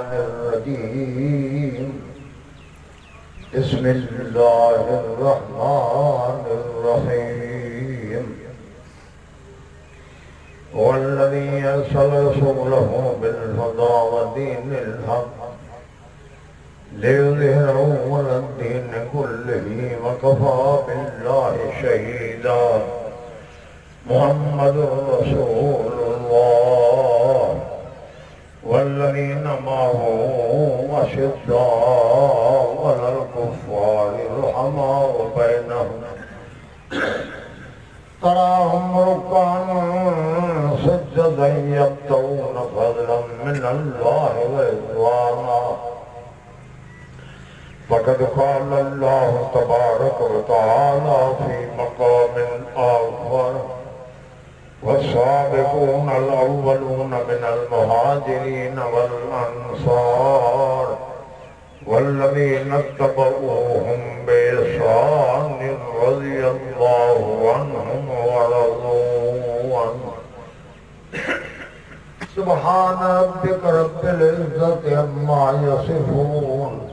الرجيم بسم الله الرحمن الرحيم هو الذي أرسل رسوله بالهدى ودين الحق ليظهره على الدين كله وكفى بالله شهيدا محمد رسول الله والذين معه أشداء على الكفار رحماء بينهم تراهم ركعا سجدا يبتغون فضلا من الله ورضوانا فقد قال الله تبارك وتعالى في مقام آخر والسابقون الأولون من المهاجرين والأنصار والذين اتبعوهم بإحسان رضي الله عنهم ورضوا عنه سبحان ربك رب العزة عما يصفون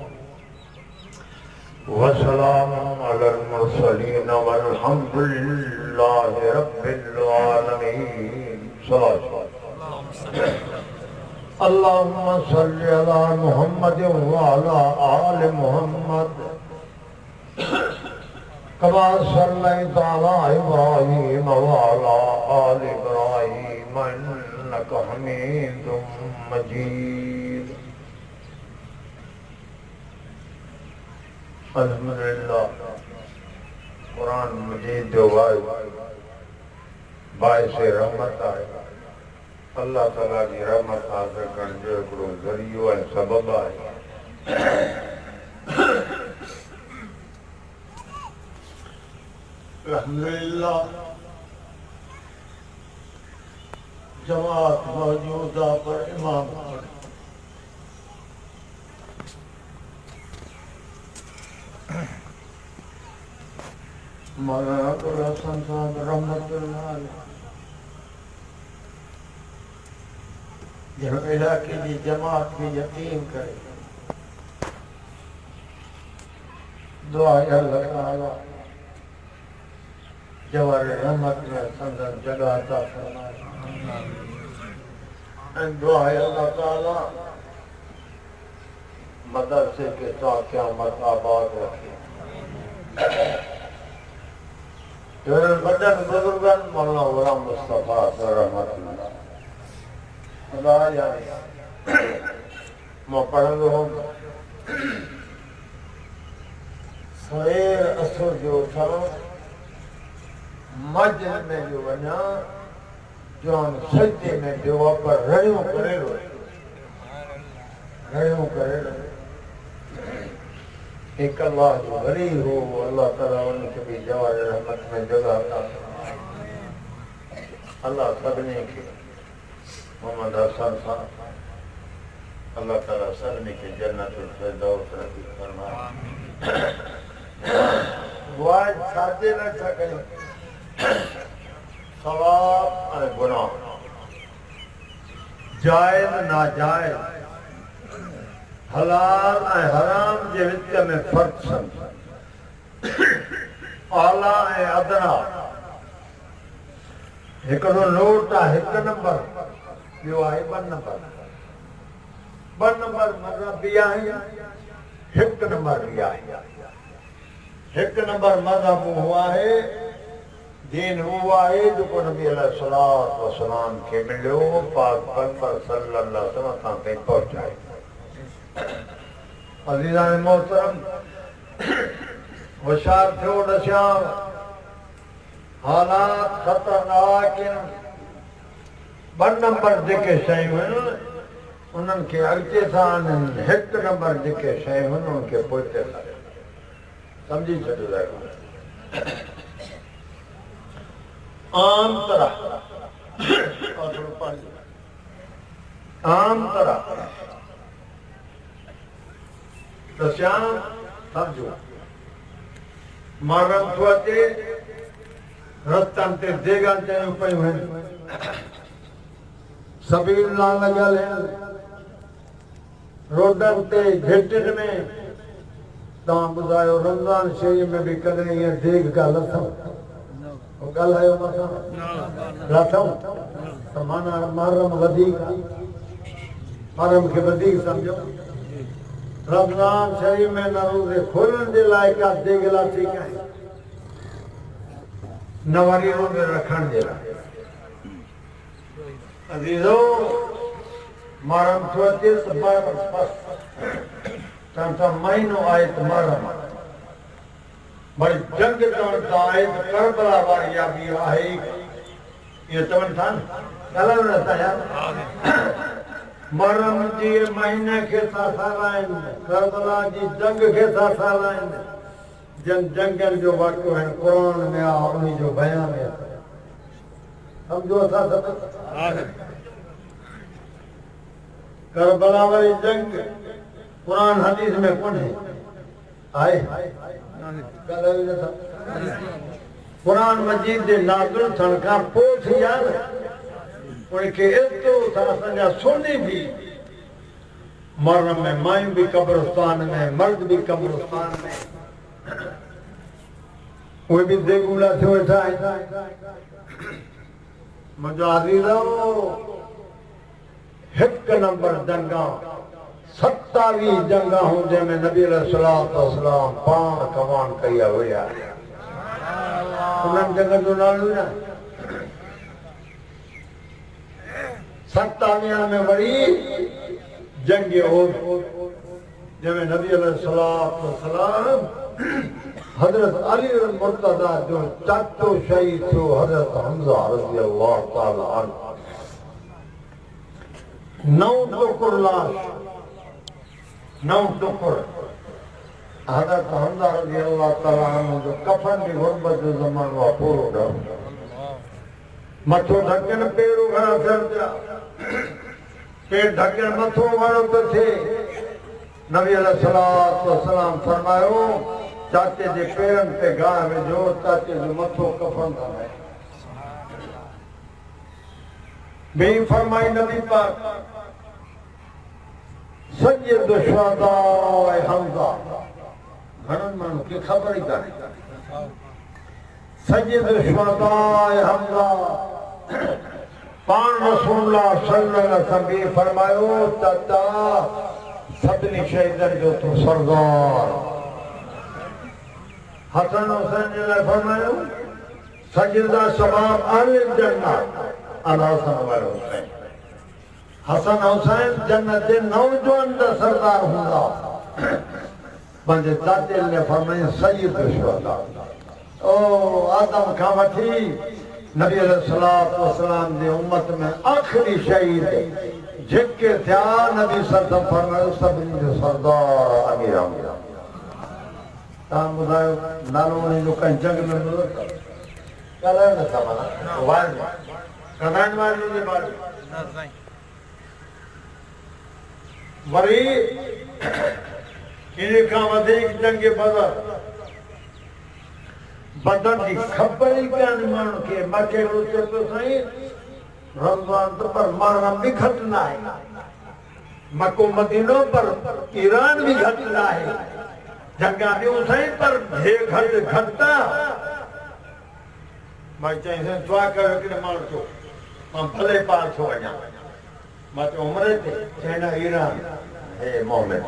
وسلام على المرسلين والحمد لله رب العالمين صلاة اللهم صل على محمد وعلى آل محمد كما صليت على إبراهيم وعلى آل إبراهيم إنك حميد مجيد अल्हम्दुलिल्लाह कुरान मजीद जो बाइस रहमत है अल्लाह ताला की रहमत हासिल करने जो हिकिड़ो ज़रियो ऐं सबब आहे अल्हम्दुलिल्लाह जमात मौजूद आहे पर इमाम मौलाना अब्दुल हसन साहब रहमतुल्लाह अलैह जो इलाके की जमात की यकीन करे दुआ अल्लाह ताला जवार रहमत में संदन जगह अता फरमाए दुआ अल्लाह ताला मदरसे के साथ क़यामत आबाद रखे बदन बुजुर्गन मौलाना गुलाम मुस्तफा रहमतुल्लाह खुदा जाने मैं पढ़ंदो हूं सवेर असर जो था मस्जिद में जो वना जो हम सजदे में जो पर रड़ियों करे एक अल्लाह जो वली हो अल्लाह ताला उनके भी जवार रहमत में जगह अता अल्लाह सबने के मोहम्मद हसन साहब अल्लाह ताला सबने के जन्नतुल फिरदौस नसीब फरमाए दुआ साजे न सके सवाब और गुनाह जायज नाजायज हलाल ऐं हराम जे विच में फर्क सम्झ आला ऐं अदना हिकिड़ो नोट आहे हिकु नंबर ॿियो आहे ॿ नंबर मज़हब बि आहे हिकु नंबर बि आहे हिकु नंबर मज़हब उहो आहे दीन उहो आहे जेको नबी अलैहिस्सलातु वस्सलाम खे मिलियो पाक पैगंबर सल्लल्लाहु अलैहि वसल्लम तां ताईं पहुचाए अज़ीज़ान मोहतरम होशियार थियो ॾसियां हालात ख़तरनाक ॿ नंबर जेके शयूं आहिनि उन्हनि खे अॻिते सां आननि हिकु नंबर जेके शयूं आहिनि उन्हनि खे पोइते सां सम्झी छॾियो आम तरह दस्यां समझो मारन थो अचे रस्तनि ते देगा चयूं पयूं आहिनि सबील ना लॻल आहिनि रोडन ते घेटन में तव्हां ॿुधायो रमज़ान शरीफ़ में भी कॾहिं ईअं देग का लथऊं ॻाल्हायो मथां लथऊं त माना मुहर्रम वधीक मुहर्रम खे वधीक सम्झो रमज़ान शरीफ़ में न रोज़े खोलण जे लाइ का देग लाथी कई न वरी रोज़े रखण जे लाइ अज़ीज़ो मुहर्रम थो अचे त तव्हां महीनो आहे त मुहर्रम वरी जंग चवनि था आहे त करबला वारी या बि आहे इहो चवनि था न ॻाल्हायो न था यार मुहर्रम जे महीने खे था साराइनि करबला जी जंग खे था साराइनि जिन जंगनि जो वाक़ियो हिन क़ुर में आहे उन जो बयान आहे सम्झो असां सभु करबला वारी जंग कुरान हदीस में कोन्हे आहे कुरान मजीद जे नाज़िल थियण खां पोइ थी आहे न उनखे एतिरो त असांजा सोनी बि मुहर्रम में मायूं बि कब्रिस्तान में मर्द बि कब्रिस्तान में उहे बि देगूला थियो वेठा आहिनि मुंहिंजो अज़ीज़ो हिकु नंबर जंगा 27 जंगाहूं जंहिंमें नबी अलैहिस्सलाम पाण कमान कया हुया उन्हनि जंगनि जो नालो न 27 में वरी जंग ओहद जंहिंमें नबी अलैहिस्सलाम हज़रत अली मुर्तज़ा जो चाचो शहीद थियो हज़रत हमज़ा रज़ियल्लाहु ताला अन्हु 9 टुकुर लाश 9 टुकुर हज़रत हमज़ा रज़ियल्लाहु ताला अन्हु जो कफन भी गुरबत जो ज़मानो आहे पूरो ॾह मथो ढकनि पेर उघड़ा थियनि पिया पेर ढकनि मथो उघड़ो थो थिए नबी अलैहिस्सलाम फरमायो चाचे जे पेरनि ते गाह विझो चाचे जो मथो कफन था ॿी फरमाई नबी पाक सैयद शुहदाए हमज़ा घणनि माण्हुनि खे ख़बर ई कान्हे सैयद शुहदाए हमज़ा पाण रसूलुल्लाह सल्लल्लाहु अलैहि वसल्लम फरमायो चाचा सभिनी शहीदनि जो तूं सरदार हसन हुसैन जे लाइ फरमायो सजदा शबाब अहल जन्नत अला हसन वारो हुसैन हसन हुसैन जन्नत जे नौजवान दा सरदार हूंदा पंहिंजे चाचे ने फरमायो सैयद शुहदा ओ आदम खां वठी नबी अलैहिस्सलाम जी उम्मत में आखिरी शहीद जेके थिया नबी सल्लल्लाहु अलैहि फरमायो सभिनी जो सरदार अमीर अमीर तव्हां ॿुधायो नालो उन जो कंहिं जंग में मिलो ॻाल्हायो नथा माना वार कदान वार जे बारे वरी इन खां वधीक जंग बदर जी ख़बर ई कान्हे माण्हू खे मूंखे चए पियो साईं रमज़ान त पर मुहर्रम बि घटि न आहे मको मदीनो पर ईरान बि घटि न आहे जंगा ॾियूं साईं पर हे घटि घटि मां चई दुआ कयो हिकिड़े माण्हू चयो मां भले पार छो वञा मां चयो उमिरि ते चए न ईरान हे मोहम्मद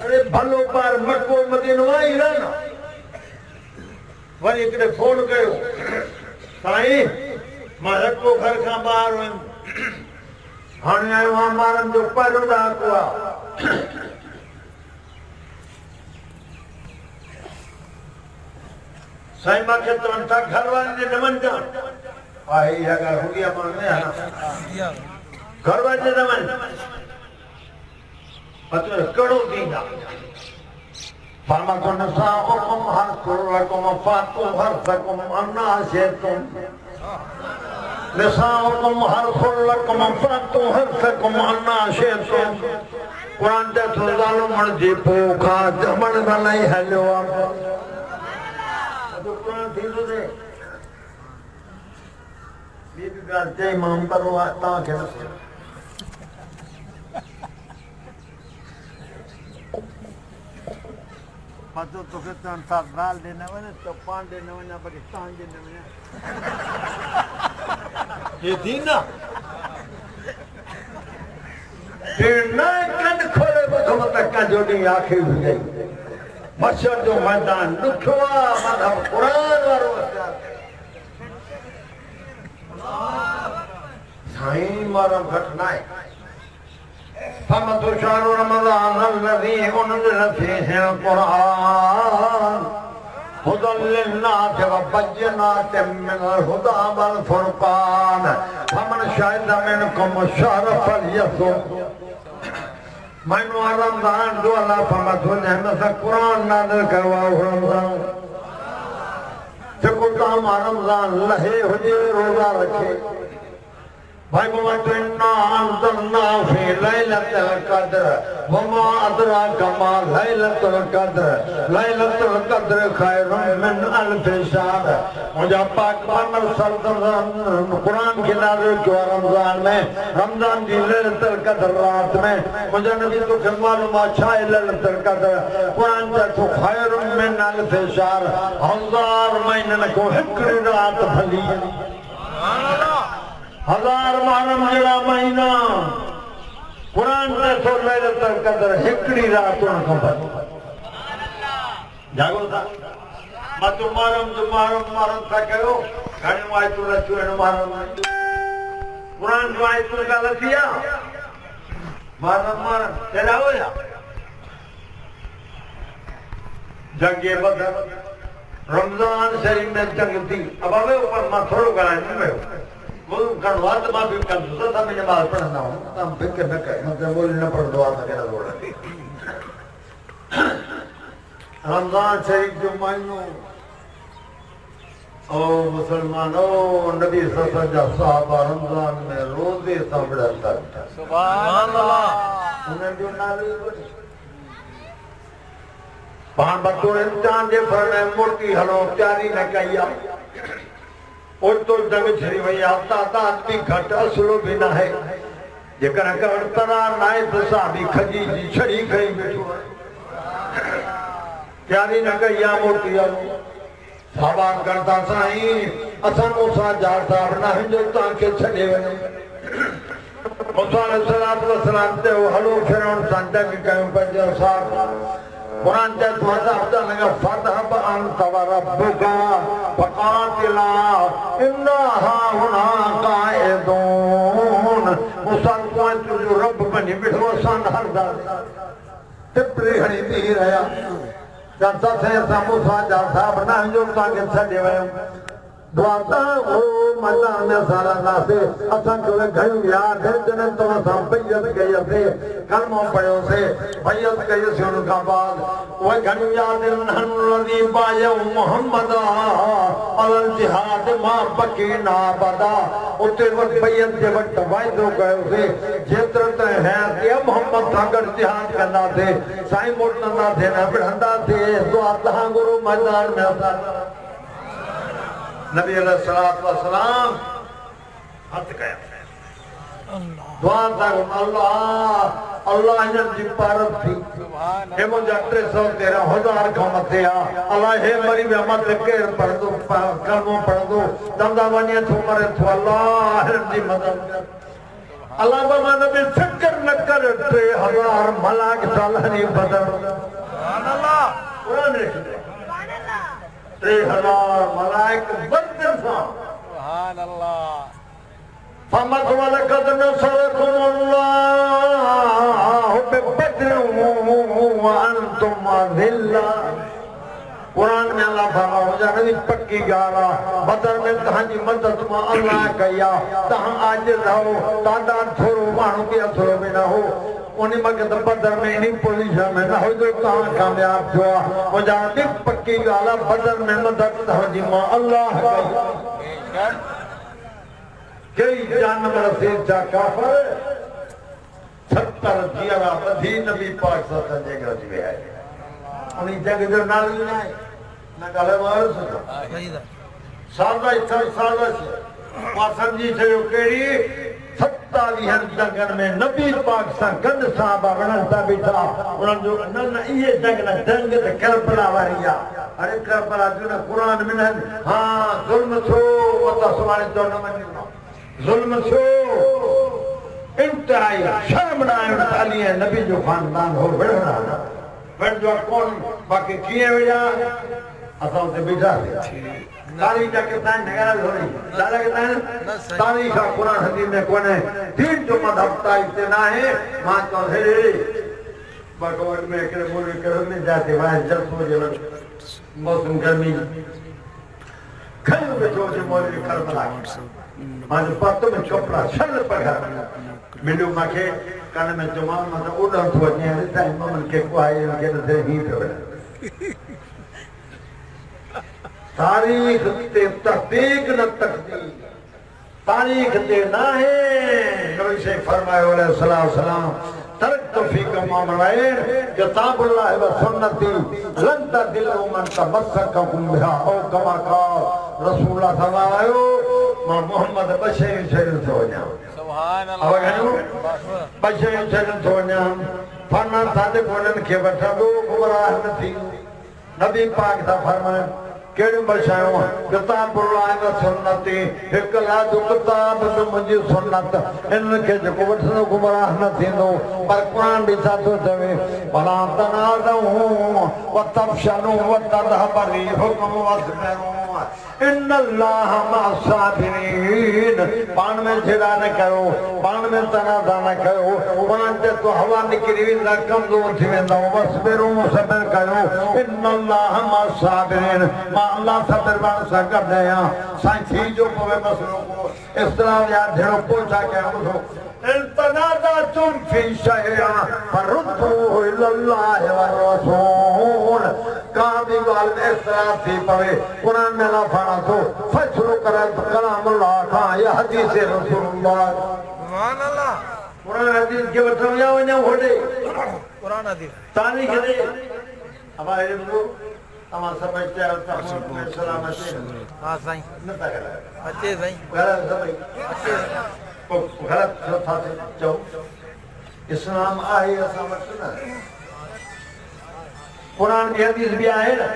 अरे भलो पार मको मदीनो आहे ईरान वरी हिकिड़े फोन कयो साईं मां हिकु घर खां ॿाहिरि हुयुमि हाणे आयो आहियां मारनि जो पहिरियों ॾाको आहे साईं मूंखे चवनि था घर वारनि जे न वञा आहे इहा ॻाल्हि हुई आहे मां न घर वारनि जे न वञ कहिड़ो थींदा फरमातो नसाउकुम हरकुम फातु हरकुम अन्नासियतुम नसाउकुम हरकुम फातु हरकुम अन्नासियतुम कुरान ते ज़ालिमन जी पोखा जमण न हलियो आहे कुरान थींदो थे ॿी बि ॻाल्हि चई मां पर तव्हांखे न पतो तो के तन साथ डाल देना वने तो पान देना वने पाकिस्तान देना वने ये दीना फिर ना कन खोले बतो तक का जोड़ी आंखें हो गई मशर जो मैदान दुखवा मधम कुरान वारो साईं मारम घटना है فمد شهر رمضان الذي أنزل فيه القرآن هدى للناس وبينات من الهدى والفرقان فمن شهد منكم الشهر فليصم من رمضان دولا فمد نعمة القرآن نازل كرواه رمضان فقلت رمضان لهي هدي روزا رکھے भाई मोहम्मद इन्ना अंज़लना फी लैलतिल क़द्र वमा अदराका मा लैलतुल क़द्र खैरुम मिन अल्फ़ि शहर मुझे पाक पाक सल्लल्लाहु कुरान के नाज़िल किया रमज़ान की लैलतुल क़द्र रात में मुझे नबी तो के मालूम अच्छा है लैलतुल क़द्र कुरान तो खैरुम मिन अल्फ़ि शहर 1000 महीने को हिकड़ी रात भली हजार मानम जड़ा महीना कुरान ते सो लैलतुल क़द्र हिकड़ी रात उन खबर जागो था मत मारम था कयो घणी वाई तू रचुन मारम कुरान वाई तू गलतिया मारम तेरा हो या जंगे बदर रमजान शरीफ में जंग थी अब अबे ऊपर मैं थोड़ो गलाने में वो करवात मां भी कर दूसरा था मैं नमाज पढ़ना हूं तब फिक्र न कर मतलब बोल न पढ़ दुआ ना कहना बोल रमजान शरीफ जो महीनो ओ मुसलमानों नबी सल्लल्लाहु अलैहि वसल्लम रमजान में रोजे सबड़ता था सुभान अल्लाह उन्हें जो नाली पान बतौर चांद दे फरमाए मूर्ति हलो प्यारी न कहिया और तो जग छरी वही आता आदमी घट असलो भी ना है जेकर कर तरा नाए तो साबी खजी जी छड़ी गई बैठो प्यारी न कहिया मूर्ति साबान करता साईं असन मूसा जाता ना जो ताके छड़े वने मूसा अलैहिस्सलातु वस्सलाम ते हलो फिरौन संजग कयो पंजो साथ कुरान ते तुझा हफ्ता लगा फतहब अंत व रब्बुका फकातिला इन्ना हाहुना काइदून मूसा को जो रब बनी बैठो सन हर दा टिपरी हणी पी रहा जनता से मूसा जा साहब ना जो ताके छडे वयो दुआता ओ मैदान में सारा नासे असन को घणी याद है जने तो हम बैयत गए थे कलमो पढ़ो से बैयत गए से उनका बाद वो घणी याद नदी बाय मोहम्मद अल जिहाद मा बकी ना बदा उते वक्त बैयत जे वक्त वायदो गयो से जेतर त है के मोहम्मद सागर जिहाद करना थे साईं मोटना थे ना बढ़ंदा थे दुआता गुरु मैदान में नबी अलैहिस्सलातु वस्सलाम हथ कया दुआ तक अल्लाह इन जी पारत थी हे मुझा 313,000 का मथे आ अल्लाह हे मरी में मत केर पढ़ दो कलमो पढ़ दो दंदा वने तो मरे तो अल्लाह इन जी मदद अल्लाह बाबा नबी फिक्र न कर 3,000 मलाक सालनी बदल सुभान अल्लाह कुरान लिख 3,000 मलाइक बदल सुभान अल्लाह फमत वलकद नसरकुमुल्लाह बिबद्र व अंतुम अज़िल्ला कुरान में अल्लाह फरमाया नबी पक्की गाला बदर में तहांजी मदद में अल्लाह कया तहां आज रहो तादा थोरो मानू के असरो में ना हो उन्हीं वक्त बदर में नहीं पोजीशन में ना हो जो तहां कामयाब हुआ मुझा भी पक्की गाला बदर में मदद तहांजी में अल्लाह कया कई जानवर से जा काफर 70 जिया बधी नबी पाक सल्लल्लाहु अलैहि वसल्लम है उन्हीं जग जो नाल ना ना गाले मार सको सही दा सादा इच्छा सादा से वा समझी छयो केड़ी 70 27 जंगन में नबी पाक सा गंद साहबा वणता बीठा उन जो न ये जंग ते करबला वारिया अरे करबला जो न कुरान में हां जुल्म छो वता सुवाने तो न मन्नो जुल्म छो इंतहाई शर्म ना अली नबी जो खानदान हो बड़ा बड़ जो कौन बाकी किए वेजा असा ते बीठा तारीख के तान नगरा होई दादा के तान तारीख का कुरान हदीस में कोने तीन जो मदद तारीख से ना है मां तो है भगवान में के बोले कर में जाते वहां जल सो जल मौसम गर्मी खल में जो मोले करबला मां पत्तो में चोपड़ा छल पर मिलो माके कान में जमान में उड़ तो ने टाइम मन के को आए के से ही पे तारीख ते तहकीक न तकदीर तारीख ते ना है नबी से फरमाया अलैहि सलाम तरक फीकुम अमरैन किताबुल्लाह व सुन्नती लन तदिल्लु मन तमस्सककुम बिहा औ कमा क़ाल रसूलुल्लाह सल्लल्लाहु अलैहि मा मोहम्मद बशर शरीर हो जा सुभान अल्लाह बशर शरीर हो जा फरमान सादे बोलन के वठा दो गुमराह न थी नबी पाक दा फरमान केड़ बशायो किताबुल्लाह व सुन्नती एक लादु किताब में मुझी सुन्नत इनके जो वठनो गुमराह न थींदो पर कुरान भी साथो चवे भला तनादो व तफशनु व तदहब रिहुकुम वस्बिरू इन्नल्लाह मअस-साबिरीन पान में छेड़ा न करो पान में तनादा न करो पान ते तो हवा निकरी वेंदा कमजोर थी वेंदा वस्बिरू सबर करो इन्नल्लाह मअस-साबिरीन अल्लाह सबर वाला संकट दया साईं जो पवे मसलो को इस तरह याद धेड़ो पोछा के हमो इंतनादा तुम फी शैया फरुद्दू इल्लल्लाह व रसूल का भी वाल इस तरह थी पवे कुरान में ना फड़ा तो फैसलो करे कलामुल्लाह का या हदीस रसूलुल्लाह सुभान अल्लाह कुरान हदीस के बतम या वने होडे कुरान हदीस तारीख दे हमारे को तमाम समझते हैं तमाम सलामती हां सही न तगला अच्छे सही गलत सही अच्छे को गलत था जो इस्लाम आए समझ ना कुरान की हदीस भी आए ना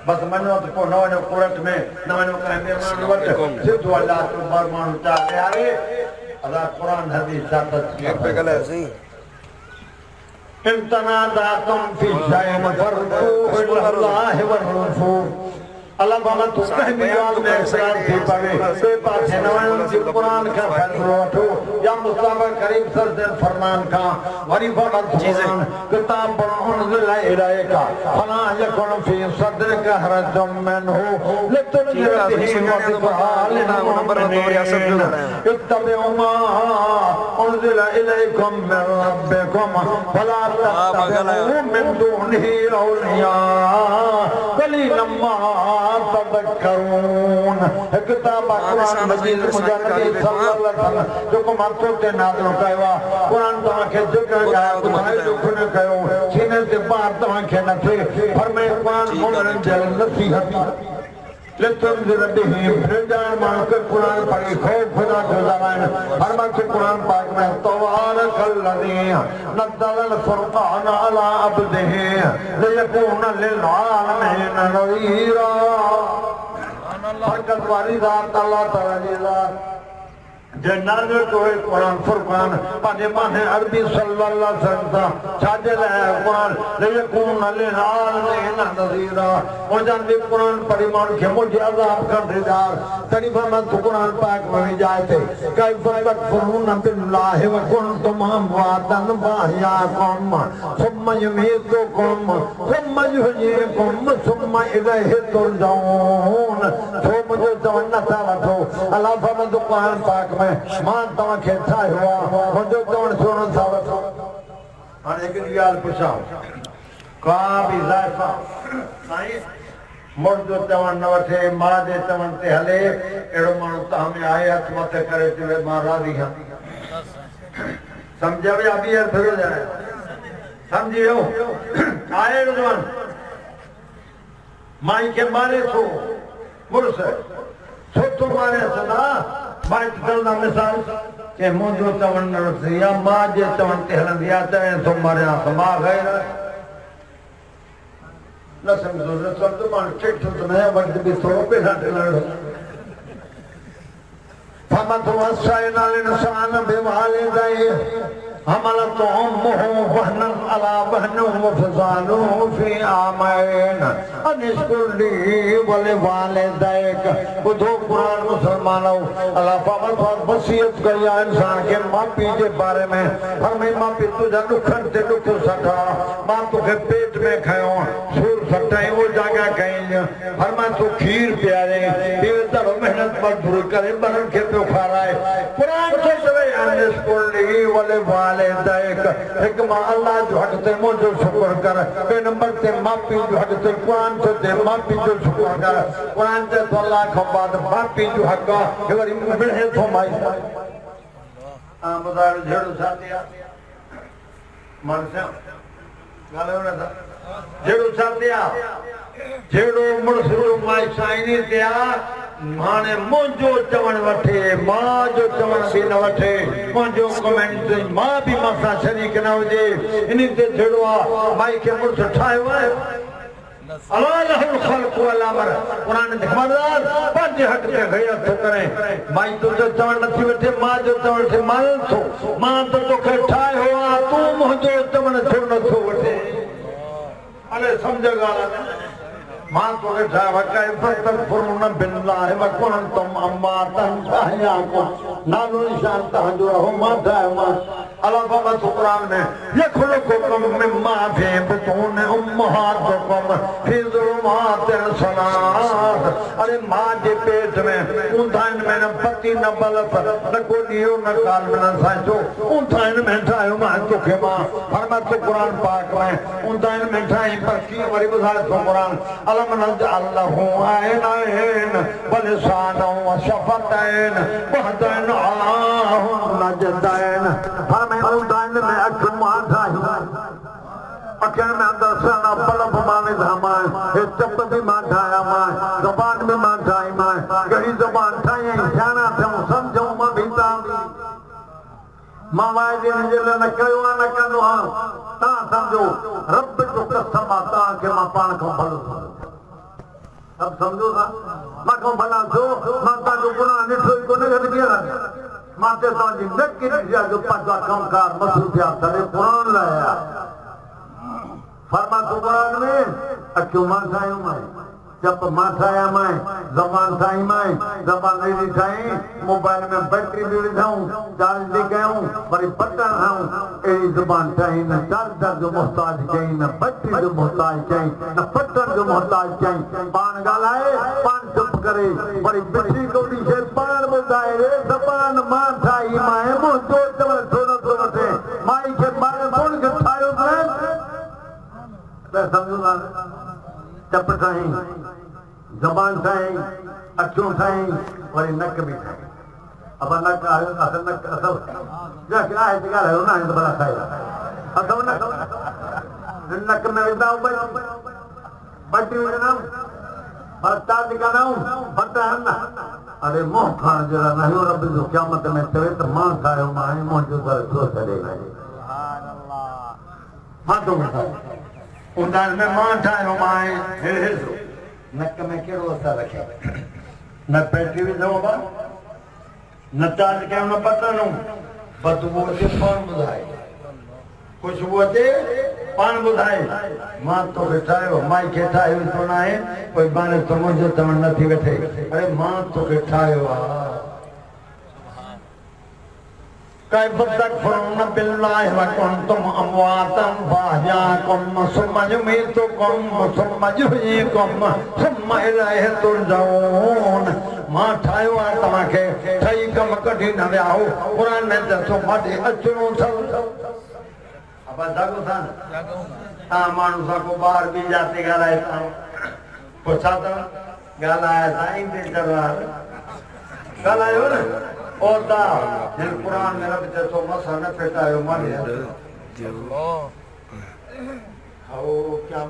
बस मनो तो को न कोर्ट में न मनो करे मेहमान वट सिद्ध अल्लाह तो फरमान चाहे आए अल्लाह कुरान हदीस साथ पे गलत सही इंतनादातुम फी शैइन फरुद्दू इल्लल्लाह व रसूल अल्लाह बाबा तो कह मियाल में इकरार थी पवे से पाछे नवान की कुरान का फैसलो उठो या मुस्तफा करीम सल्लल्लाहु फरमान का वरी बाबा कुरान किताब उनज़िल इलैका फला यकुन फी सदरिका हरजुम मिनहु लितुनज़िरा बिही व बिक़ाल नंबर 82 इत्तबिउ मा उनज़िल इलैकुम मिन रब्बिकुम फला तत्तबिउ मिन दूनिही औलिया कलीलन मा तदक्करून किताब कुरान मजीद मुजाहिद सल्लल्लाहु अलैहि वसल्लम जो को मातो ते नाज़िल कयो कुरान तवा के जिक्र गाया तुम्हारे दुख न कयो सीने से बाहर तवा के न थे फरमाए कुरान मोमिन जल नसीहत लेकिन बिही फिरजान मान के कुरान पढ़ी खौफ खुदा जो ज़बान फरमाए के कुरान पाक में तबारकल्लज़ी नज़्ज़ल अल-फुरक़ान अला अब्दिही लियकून लिल-आलमीन नज़ीरा बरकत वाली ज़ात अल्लाह तआला जी ज़ात जन्नत को कुरान फुरकान पाने पाने अरबी सल्लल्लाहु अलैहि वसल्लम छाजल है कुरान लियकून लिल-आलमीन नज़ीरा और जन भी कुरान पढ़ी मान के मुझे अज़ाब कर देदार तरीफा में तो कुरान पाक में जाते कैफ तकफुरून बिल्लाहि व कुंतुम अमवातन फअहयाकुम सुम्मा युमीतुकुम सुम्मा युहयीकुम सुम्मा इलैहि तुरजऊन तो मुझे जवाना था वठो अल्लाह फरमाए तो कुरान पाक में मां तवा के था हुआ मुझे तोड़ सुनो था वठो हां एक ॻाल्हि पुछां का भी ज़ाइफा साईं मुर्द चवण न वठे मां जे चवण ते हले एड़ो माण्हू तव्हां में आहे हथ मथे करे चवे मां राज़ी हां समझ में अभी यार फिर जाए समझियो आए जवान माई के मारे सो मुर्स सो तो मारे सदा माई करना मिसाल के मुंहिंजो चवण न रखी या मां जे चवण ते हलंदी आहे त तो मरिया मां गैर न समझो मां ठेठ तो नया वक्त भी थोड़ो पैसा ॾियण فمتوسعنا الإنسان بوالديه حملته أمه وهنا على وهن وفصاله في عامين أن اشكر لي ولوالديك ॿुधो क़ुरान मुसलमानों अल्लाह पाक वसीयत कई आहे इंसान खे माउ पीउ जे बारे में फरमाई माउ पीउ तुंहिंजा ॾुखनि ते ॾुख सटा मां तोखे पेट में खयो सूर सटाई वो जॻह कई फरमाए तूं खीर पीआरे पीउ ॾाढो महिनत मज़दूरी करे ॿारनि खे पियो खाराए क़ुरान खे चवे अन اشكر لي ولوالديك हिकु मां अल्लाह जो हक़ ते मुंहिंजो शुक्र कर ॿिए नंबर ते माउ पीउ जो हक़ ते क़ुरान ते माउ पीउ जो शुक्र कर क़ुरान ते तो अल्लाह खां बाद माउ पीउ जो हक़ आहे वरी मिले थो माई ॿुधायो जहिड़ो साथी आहे माण्हू ॻाल्हायो नथा जहिड़ो साथी आहे जहिड़ो मुड़ुस जो माई साईनी ते आहे हाणे मुंहिंजो चवण वठे मां जो चवण बि न वठे मुंहिंजो कमेंट मां बि मूंसां शरीक न हुजे इन ते जहिड़ो आहे माई खे मुड़ुस ठाहियो आहे पंहिंजे हक़ ते गैरत थो करे माई तुंहिंजो चवण नथी वठे मां जो चवण थे माल थो मां त तोखे ठाहियो आहे तूं मुंहिंजो चवण छो नथो वठे अरे सम्झ ॻाल्हि मां तोखे ठाहियो आहे फस्तगफिरूना बिल्लाहि व कुंतुम अम्वातन फअहयाकुम नालो निशान तव्हांजो रहो मां ठाहियो मां अल्लाह बाबा क़ुरान में यखलुकुकुम मिम्मा फी बुतून उम्महातिकुम फी ज़ुलुमातिन सलास अरे मां जे पेट में ऊंधाइन में न पति न बल्ब न को ॾींहों न काल में न साचो ऊंधाइन में ठाहियो मां तोखे मां फरमाए क़ुरान पाक में ऊंधाइन में ठाही पर कीअं वरी ॿुधाए थो क़ुरान अलम नजअल लहू ऐनैन वलिसानन वशफ़तैन वहदैन नजदैन फरमाए ऊंधाइन में अख मां ठाहियो अखियुनि में अंदर सना बल्ब मां विधा मां हे चप बि मां ठाहिया मां ज़बान बि मां ठाही मां कहिड़ी ज़बान ठाही सियाणा थियूं सम्झूं मां बि तव्हां मां वाइदे जे लाइ न कयो आहे न कंदो आहियां तव्हां सम्झो रब जो कसम आहे तव्हांखे मां पाण खां भलो सभु सम्झो था मां खां भला छो मां तव्हांजो गुनाह ॾिठो ई कोन्हे गॾु बीहर मां ते तव्हांजी न किरिया जो पंहिंजा कमकार मसरूफ़ियात तॾहिं क़ुरान लाइ आहे फरमा क़ुरान में अखियूं मां ठाहियूं मां चप मां ठाहिया मां ज़बान ठाही मां ज़बान अहिड़ी ठाही मोबाइल में बैटरी बि विझूं चार्ज बि कयूं वरी बटन हणूं अहिड़ी ज़बान ठाही न चार्जर जो मोहताज कई न बैटरी जो मोहताज कई न बटन जो मोहताज कई पाण ॻाल्हाए पाण चुप करे वरी बिछड़ी कोई शइ पाण ॿुधाए रे ज़बान मां ठाही मां मुंहिंजो चवण छो नथो वठे माई खे ॿार कोन खे ठाहियो त सम्झो था चप ठाही ज़बान ठाही अखियूं ठाही वरी नक बि ठाही अब नक आयो असां नक असां जंहिंखे आहे त ॻाल्हायो न आहे त भला खाए अथव नक में विधा बटी विझंदमि पर चार्ज कंदमि बटन अरे मुंहुं खाइण जहिड़ा न आहियूं रब जो क़यामत में चवे त मां ठाहियो मां मुंहिंजो घर छो छॾे मां थो ऊंधाइन में मां ठाहियो मां नक में कहिड़ो असर रखे न बैटरी विझूं न चार्ज कयूं न बटन बदबू अचे पाण ॿुधाए ख़ुशबू अचे पाण ॿुधाए मां तोखे ठाहियो माई खे ठाहियो छो न आहे कोई बाने तो मुंहिंजो चवण नथी वठे अरे मां तोखे ठाहियो आहे كيف تكفرون بالله وكنتم أمواتا فأحياكم ثم يميتكم ثم يحييكم ثم إليه ترجعون मां ठाहियो आहे तव्हांखे ठही कम कढी न विया हो क़ुरान में दसो माटे अचणो अथव अब जागो था तव्हां माण्हू सां को ॿार बि जाते ॻाल्हाए था पोइ छा अथव ॻाल्हाए साईं ते चवार ॻाल्हायो न ओदा जिन कुरान में रब जैसो मसा न फेटायो माने आओ क्या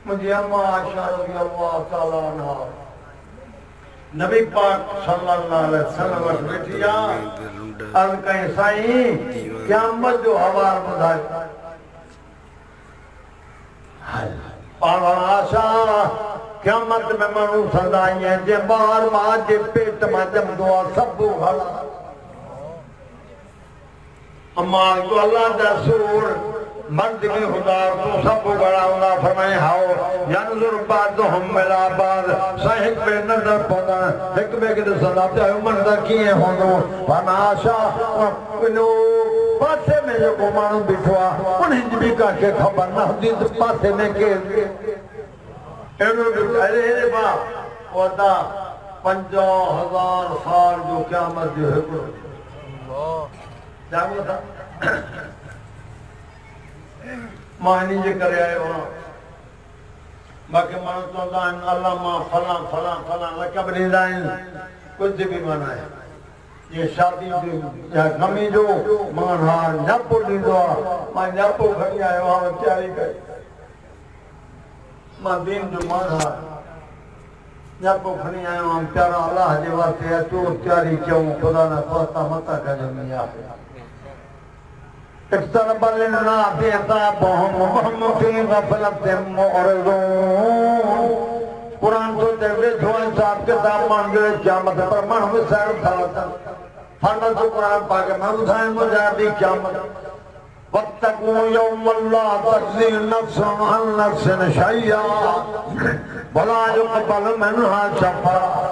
मुझे अम्मा आयशा रज़ी अल्लाह ताला अन्हा नबी पाक सल्लल्लाहु अलैहि वसल्लम वटि बैठिया अर्ज़ कई साईं क़यामत जो हवाल ॿुधायो पाण आशा क़यामत में माण्हू सदा ईअं जे ॿार मां जे पेट मां ॼमंदो आहे सभु हलाल अम्मा को अल्लाह दा रसूल मर्द की खुदा को सब गड़ाऊंगा फरमाए हाओ यंजुर बादहुम मिला बाद साहिब पे नजर पौधा एक बे के सदा ते मंदा किए होंदो फनाशा नो पासे में जो को मानू बिठवा उन हिंद भी का के खबर ना हुंदी तो पासे में के एनो अरे बा ओदा 50,000 साल जो क़यामत जो है अल्लाह जागो था मानी जे करे आयो बाकी मानो तो अल्लाह मां फला फला फला लकब ॾींदा आहिनि कुछ भी माना है ये शादी या गमी जो मान हा न्यापो ॾींदो आहे मां न्यापो खणी आयो आहियां तयारी कई मां दीन जो मान हा न्यापो खणी आयो आहियां प्यारा अल्लाह जे वास्ते अचो तयारी कयूं ख़ुदा ना ख़ास्ता मता कजनि या اقترب للناس حسابهم وهم في غفلة معرضون قرآن تو دیکھے جو انصاف کے ساتھ مان گئے قیامت پر من سر تھا فرما تو قرآن پاک میں بتائیں مجھے بھی قیامت واتقوا يوم لا تجزي نفس عن نفس شيئا ولا يقبل منها شفاعة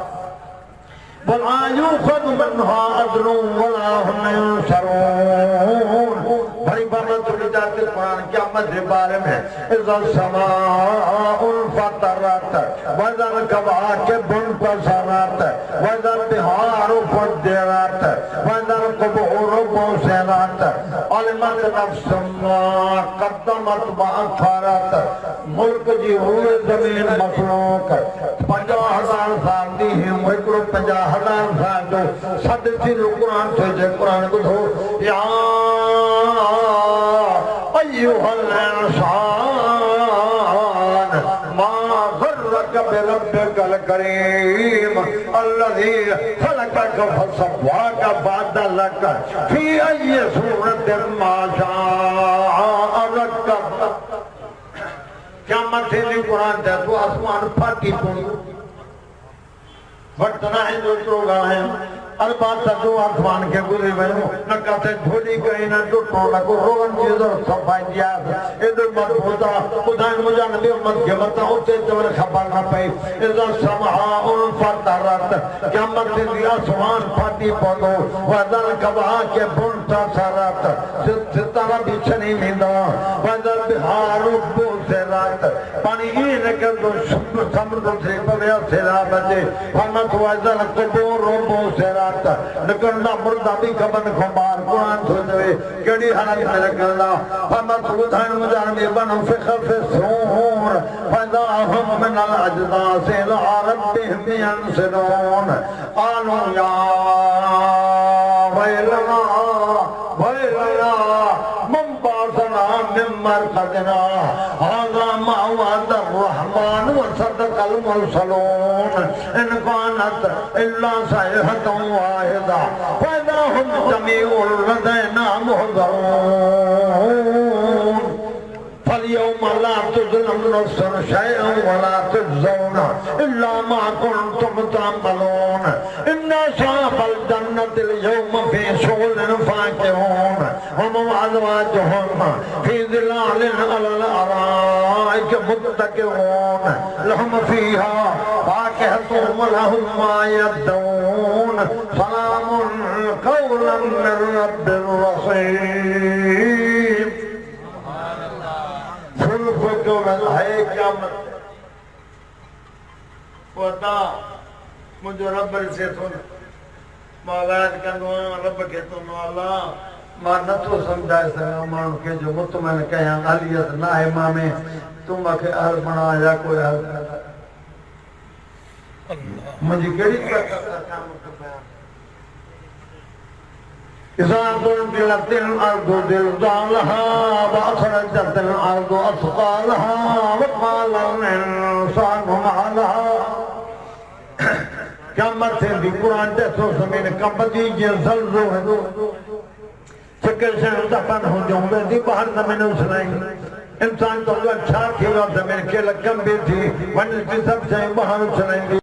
ولا يؤخذ منها عدل ولا هم ينصرون بڑی بابت رجاتے قرآن قیامت کے بارے میں اذا السماء انفطرت واذا الكواكب انتثرت واذا البحار فجرت واذا القبور بعثرت علمت نفس ما قدمت واخرت ملک جی روئے زمین مخلوق 50,000 سال دی ہم ایکڑو 50,000 سال جو سد تھی قرآن سے جے قرآن ٻڌو یا أيها الإنسان ما غرك بربك الكريم الذي خلقك فسواك فعدلك في أي صورة ما شاء ركبك क़यामत थी क़ुरान ते तो आसमान फाटी पई वटना है जो तो गाए अलबात जो आसमान के गुजर वयो न काथे झोली कहीं न टुटो न को रोवन जी जो सफाई दिया इधर मत होता खुदान मुझे नबी उम्मत के मता होते तवर खबर न पई इधर समा उन फतरत क़यामत थी आसमान फाटी पड़ो वदल कबा के बुनता सरत सितारा बिछनी मिंदा वदल बिहार बो से रात पानी न कर दो समुद्र से पवे से बजे फमत वदल को रोबो से निकलना मुर्दा भी खबर खुमार कुरान सोचवे केड़ी हालत में निकलना फमत बुधान मुजान में बनो फिखर से सूर फजा हम من الأجداث إلى ربهم ينسلون قالوا يا ويلنا ويلنا من بعثنا من مرقدنا هذا ما وعد الرحمن وصدق المرسلون إن كانت إلا صيحة واحدة فإذا هم جميع لدينا محضرون فاليوم لا تظلم نفس شيئا ولا تجزون إلا ما كنتم تعملون إن أصحاب الجنة اليوم في شغل فاكهون هم وأزواجهم في ظلال على الأرائك متكئون لهم فيها فاكهة ولهم ما يدعون سلام قولا من رب رحيم जो है क़यामत पता मुझे रब से सुन मागात कंदो रब के तो अल्लाह मां न तो समझाए सका मानू के जो मुतमन कया अलियत ना है मां में तुम के हल बना या कोई हल अल्लाह मुझे केड़ी काम बयान إذا زلزلت الأرض زلزالها وأخرجت الأرض أثقالها وقال الإنسان ما لها क्या मरते दी कुरान ते सो जमीन कंबदी जे जलजो है चक्कर से दफन हो जाऊंगे दी बाहर जमीन सुनाई इंसान तो अच्छा थी और जमीन के लगम भी थी वन की सब से बाहर सुनाई